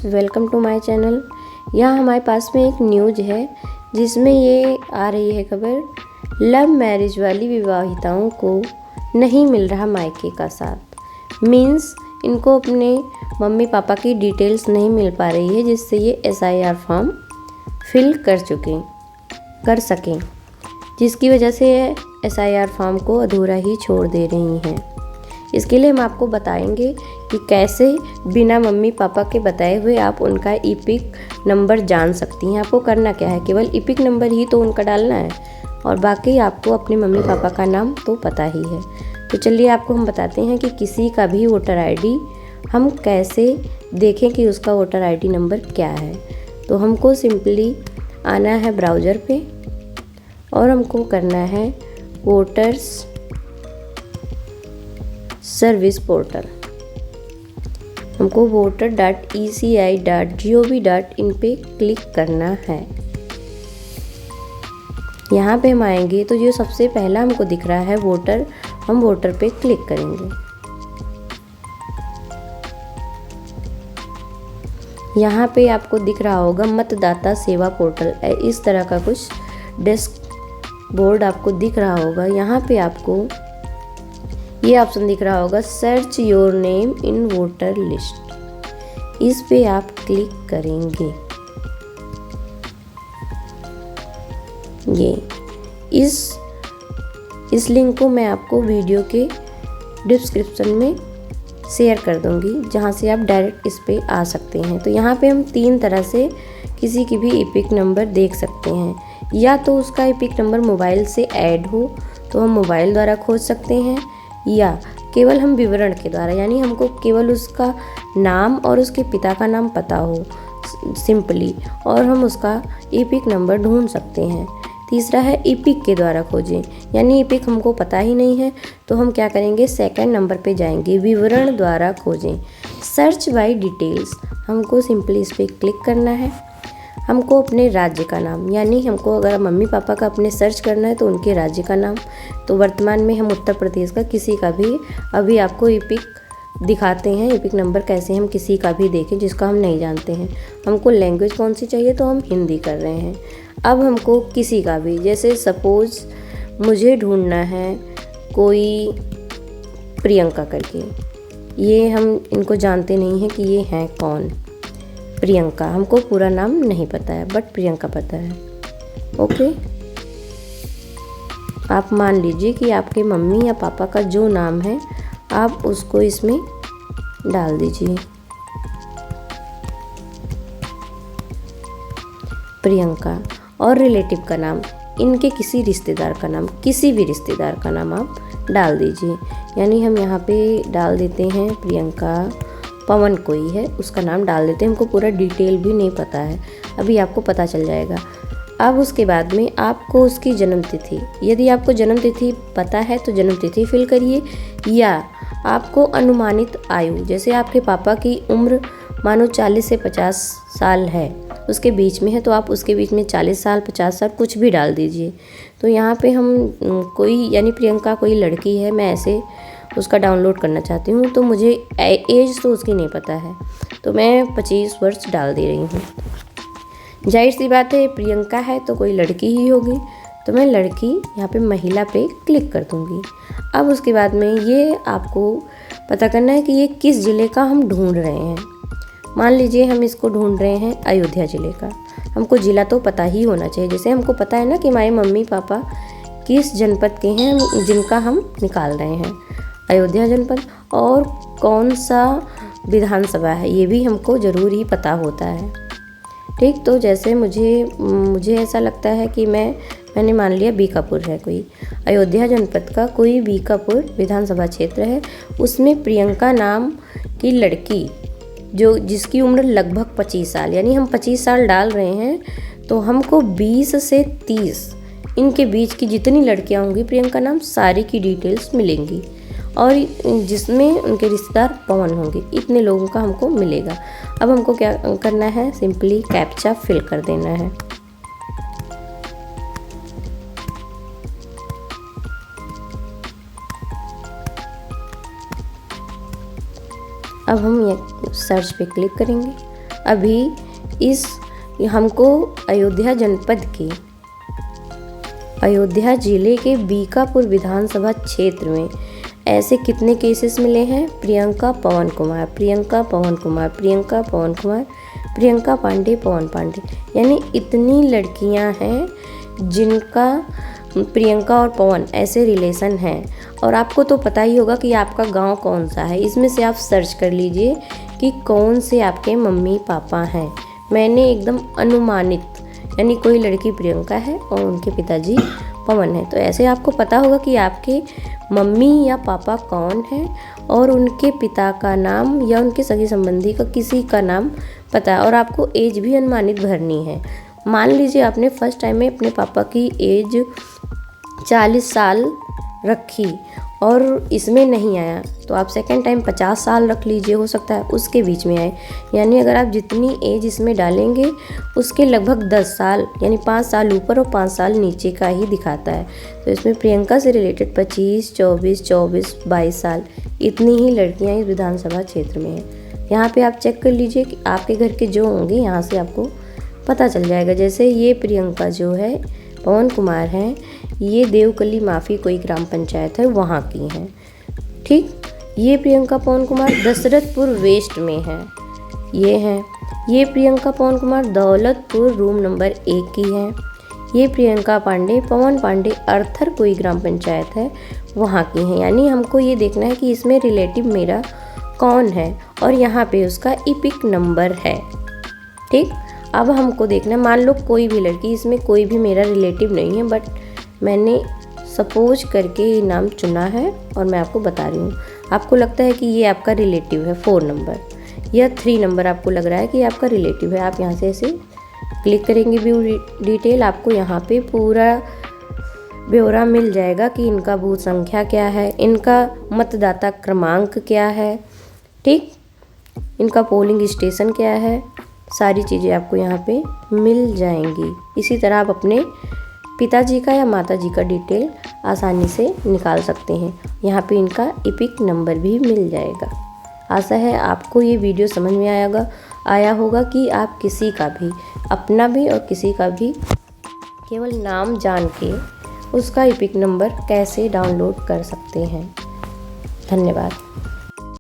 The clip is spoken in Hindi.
Welcome to my channel. यहाँ हमारे पास में एक न्यूज़ है जिसमें ये आ रही है खबर, लव मैरिज वाली विवाहिताओं को नहीं मिल रहा मायके का साथ। मीन्स इनको अपने मम्मी पापा की डिटेल्स नहीं मिल पा रही है जिससे ये SIR फॉर्म फिल कर सकें, जिसकी वजह से SIR फॉर्म को अधूरा ही छोड़ दे रही हैं। इसके लिए हम आपको बताएंगे कि कैसे बिना मम्मी पापा के बताए हुए आप उनका ईपिक नंबर जान सकती हैं। आपको करना क्या है, केवल ईपिक नंबर ही तो उनका डालना है और बाकी आपको अपने मम्मी पापा का नाम तो पता ही है। तो चलिए आपको हम बताते हैं कि किसी का भी वोटर ID हम कैसे देखें कि उसका वोटर ID नंबर क्या है। तो हमको सिंपली आना है ब्राउज़र पे और हमको करना है वोटर्स सर्विस पोर्टल। हमको voter.eci.gov.in पे क्लिक करना है। यहाँ पे हम आएंगे तो जो सबसे पहला हमको दिख रहा है वोटर, हम वोटर पे क्लिक करेंगे। यहाँ पे आपको दिख रहा होगा मतदाता सेवा पोर्टल, इस तरह का कुछ डेस्क बोर्ड आपको दिख रहा होगा। यहाँ पे आपको ये ऑप्शन दिख रहा होगा search your name in voter list, इस पे आप क्लिक करेंगे। ये इस लिंक को मैं आपको वीडियो के डिस्क्रिप्शन में शेयर कर दूंगी, जहां से आप डायरेक्ट इस पे आ सकते हैं। तो यहाँ पे हम 3 तरह से किसी की भी ईपिक नंबर देख सकते हैं। या तो उसका ईपिक नंबर मोबाइल से ऐड हो तो हम मोबाइल द्वारा खोज सकते हैं, या केवल हम विवरण के द्वारा, यानी हमको केवल उसका नाम और उसके पिता का नाम पता हो सिंपली, और हम उसका ईपिक नंबर ढूंढ सकते हैं। तीसरा है ईपिक के द्वारा खोजें, यानी ईपिक हमको पता ही नहीं है तो हम क्या करेंगे, सेकंड नंबर पे जाएंगे, विवरण द्वारा खोजें, सर्च बाय डिटेल्स। हमको सिंपली इस पर क्लिक करना है। हमको अपने राज्य का नाम, यानी हमको अगर मम्मी पापा का अपने सर्च करना है तो उनके राज्य का नाम। तो वर्तमान में हम उत्तर प्रदेश का किसी का भी अभी आपको ईपिक दिखाते हैं, ईपिक नंबर कैसे हम किसी का भी देखें जिसका हम नहीं जानते हैं। हमको लैंग्वेज कौन सी चाहिए तो हम हिंदी कर रहे हैं। अब हमको किसी का भी, जैसे सपोज मुझे ढूंढना है कोई प्रियंका करके, ये हम इनको जानते नहीं हैं कि ये हैं कौन। प्रियंका, हमको पूरा नाम नहीं पता है बट प्रियंका पता है। ओके, आप मान लीजिए कि आपके मम्मी या पापा का जो नाम है आप उसको इसमें डाल दीजिए, प्रियंका। और रिलेटिव का नाम, इनके किसी रिश्तेदार का नाम, किसी भी रिश्तेदार का नाम आप डाल दीजिए। यानी हम यहाँ पे डाल देते हैं प्रियंका, पवन कोई है उसका नाम डाल देते हैं। हमको पूरा डिटेल भी नहीं पता है, अभी आपको पता चल जाएगा। अब उसके बाद में आपको उसकी जन्म तिथि, यदि आपको जन्म तिथि पता है तो जन्म तिथि फिल करिए, या आपको अनुमानित आयु, जैसे आपके पापा की उम्र मानो 40 से 50 साल है, उसके बीच में है तो आप उसके बीच में 40 साल 50 साल कुछ भी डाल दीजिए। तो यहाँ पे हम कोई, यानी प्रियंका कोई लड़की है, मैं ऐसे उसका डाउनलोड करना चाहती हूँ तो मुझे एज तो उसकी नहीं पता है तो मैं 25 वर्ष डाल दे रही हूँ। जाहिर सी बात है प्रियंका है तो कोई लड़की ही होगी, तो मैं लड़की यहाँ पे महिला पे क्लिक कर दूँगी। अब उसके बाद में ये आपको पता करना है कि ये किस ज़िले का हम ढूंढ रहे हैं। मान लीजिए हम इसको ढूंढ रहे हैं अयोध्या ज़िले का। हमको ज़िला तो पता ही होना चाहिए, जैसे हमको पता है ना कि हमारे मम्मी पापा किस जनपद के हैं जिनका हम निकाल रहे हैं, अयोध्या जनपद, और कौन सा विधानसभा है ये भी हमको ज़रूर ही पता होता है। ठीक, तो जैसे मुझे ऐसा लगता है कि मैंने मान लिया बीकापुर है, कोई अयोध्या जनपद का कोई बीकापुर विधानसभा क्षेत्र है, उसमें प्रियंका नाम की लड़की जिसकी उम्र लगभग 25 साल, यानी हम 25 साल डाल रहे हैं तो हमको 20 से 30 इनके बीच की जितनी लड़कियां होंगी प्रियंका नाम सारी की डिटेल्स मिलेंगी, और जिसमें उनके रिश्तेदार पवन होंगे, इतने लोगों का हमको मिलेगा। अब हमको क्या करना है, सिंपली कैप्चा फिल कर देना है। अब हम ये सर्च पे क्लिक करेंगे। अभी इस हमको अयोध्या जनपद के अयोध्या जिले के बीकापुर विधानसभा क्षेत्र में ऐसे कितने केसेस मिले हैं? प्रियंका पवन कुमार, प्रियंका पवन कुमार, प्रियंका पवन कुमार, प्रियंका पांडे, पवन पांडे, यानी इतनी लड़कियां हैं जिनका प्रियंका और पवन ऐसे रिलेशन हैं। और आपको तो पता ही होगा कि आपका गांव कौन सा है। इसमें से आप सर्च कर लीजिए कि कौन से आपके मम्मी पापा हैं। मैंने एकदम अनुमानित, यानी कोई लड़की प्रियंका है और उनके पिताजी पवन है, तो ऐसे आपको पता होगा कि आपके मम्मी या पापा कौन है और उनके पिता का नाम या उनके सगे संबंधी का किसी का नाम पता है। और आपको एज भी अनुमानित भरनी है। मान लीजिए आपने फर्स्ट टाइम में अपने पापा की एज 40 साल रखी और इसमें नहीं आया, तो आप सेकेंड टाइम 50 साल रख लीजिए, हो सकता है उसके बीच में आए। यानी अगर आप जितनी एज इसमें डालेंगे उसके लगभग 10 साल, यानी 5 साल ऊपर और 5 साल नीचे का ही दिखाता है। तो इसमें प्रियंका से रिलेटेड 25, 24, 22 साल इतनी ही लड़कियां इस विधानसभा क्षेत्र में हैं। यहाँ पे आप चेक कर लीजिए कि आपके घर के जो होंगे, यहाँ से आपको पता चल जाएगा। जैसे ये प्रियंका जो है पवन कुमार हैं, ये देवकली माफ़ी कोई ग्राम पंचायत है वहाँ की हैं। ठीक, ये प्रियंका पवन कुमार दशरथपुर वेस्ट में है, ये हैं। ये प्रियंका पवन कुमार दौलतपुर रूम नंबर 1 की है। ये प्रियंका पांडे, पवन पांडे अर्थर कोई ग्राम पंचायत है वहाँ की हैं। यानी हमको ये देखना है कि इसमें रिलेटिव मेरा कौन है और यहाँ पे उसका इपिक नंबर है। ठीक, अब हमको देखना है, मान लो कोई भी लड़की, इसमें कोई भी मेरा रिलेटिव नहीं है, बट मैंने सपोज करके ये नाम चुना है और मैं आपको बता रही हूँ। आपको लगता है कि ये आपका रिलेटिव है 4 नंबर या 3 नंबर, आपको लग रहा है कि आपका रिलेटिव है, आप यहाँ से ऐसे क्लिक करेंगे व्यू डिटेल, आपको यहाँ पे पूरा ब्यौरा मिल जाएगा कि इनका बूथ संख्या क्या है, इनका मतदाता क्रमांक क्या है, ठीक, इनका पोलिंग स्टेशन क्या है, सारी चीज़ें आपको यहाँ पे मिल जाएंगी। इसी तरह आप अपने पिताजी का या माताजी का डिटेल आसानी से निकाल सकते हैं। यहाँ पे इनका इपिक नंबर भी मिल जाएगा। आशा है आपको ये वीडियो समझ में आया होगा कि आप किसी का भी, अपना भी और किसी का भी, केवल नाम जान के उसका इपिक नंबर कैसे डाउनलोड कर सकते हैं। धन्यवाद।